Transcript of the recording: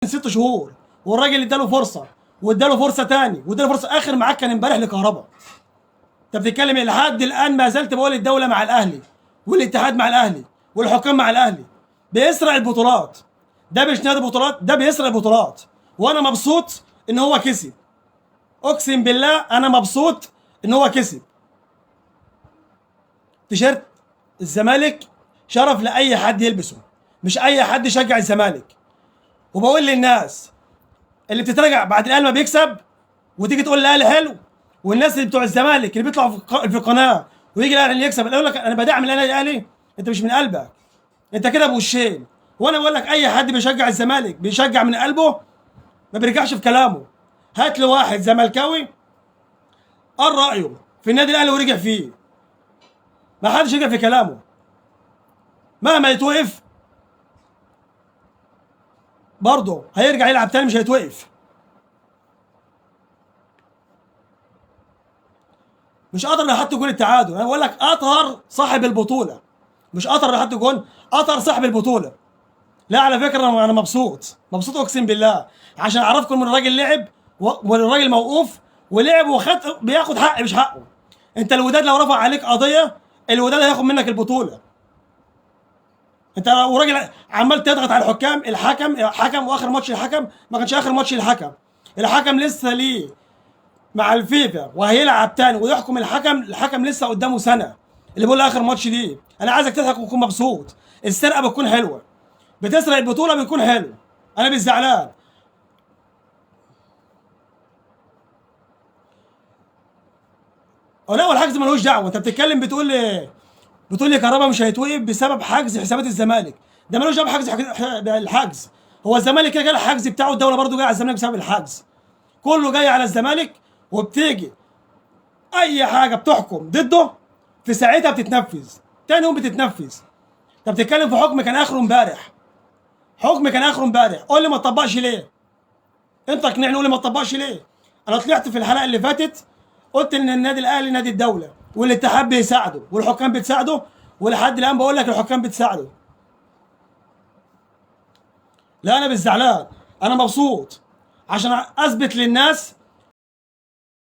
6 شهور، والراجل اداله فرصه واداله فرصه تاني واداله فرصه اخر معاك كان امبارح لكهرباء. انت بتتكلم إيه؟ لحد الان ما زلت بقول الدوله مع الاهلي والاتحاد مع الاهلي والحكام مع الاهلي. بيسرق البطولات، ده مش نادي بطولات، ده بيسرق البطولات. وانا مبسوط ان هو كسب، اقسم بالله انا مبسوط ان هو كسب. تيشيرت الزمالك شرف لاي حد يلبسه، مش اي حد يشجع الزمالك. وبقول للناس اللي بتتراجع بعد الاهلي ما بيكسب وتيجي تقول الاهلي حلو، والناس اللي بتوع الزمالك اللي بيطلعوا في القناه ويجي الاهلي اللي يكسب يقول لك انا بدعم الاهلي، انت مش من قلبك، انت كده بوشين. وانا بقول لك اي حد بيشجع الزمالك بيشجع من قلبه، ما بيرجعش في كلامه. هات له واحد زملكاوي قال رايه في النادي الاهلي ورجع فيه، ما حدش يرجع في كلامه مهما يتوقف، برضه هيرجع يلعب تاني، مش هيتوقف. مش قطر اللي حط جول التعادل، انا بقول لك قطر صاحب البطوله، مش قطر اللي حط جول، قطر صاحب البطوله. لا على فكره انا مبسوط مبسوط اقسم بالله، عشان اعرفكم ان الراجل لعب والراجل موقوف ولعب وخد، بياخد حق مش حقه. انت الوداد لو رفع عليك قضيه الوداد هياخد منك البطوله. انت لو راجل عمال تضغط على الحكام، الحكم واخر ماتش الحكم ما كانش اخر ماتش الحكم، الحكم لسه ليه مع الفيفا وهيلعب تاني ويحكم الحكم لسه قدامه سنه. اللي بيقول اخر ماتش دي انا عايزك تضحك وتكون مبسوط. السرقه بتكون حلوه، بتسرق البطوله بيكون حلو، انا مش زعلان. لا والحجز ملوش دعوه، انت بتتكلم بتقول لي كهربا مش هيتوقف بسبب حجز حسابات الزمالك، ده ملوش دعوه بحجز الحجز. هو الزمالك كده جاي الحجز بتاعه، الدوله برضه جايه على الزمالك بسبب الحجز، كله جاي على الزمالك. وبتيجي اي حاجه بتحكم ضده في ساعتها بتتنفذ، تاني يوم بتتنفذ. انت بتتكلم في حكم كان اخره امبارح، حكم كان اخره امبارح، قول لي ما تطبقش ليه؟ انت اقنعني قول لي ما تطبقش ليه؟ انا طلعت في الحلقه اللي فاتت قلت ان النادي الاهلي نادي الدوله والاتحاد بيساعده والحكام بتساعده، ولحد الان بقول لك الحكام بتساعده. لا انا مش زعلان، انا مبسوط عشان اثبت للناس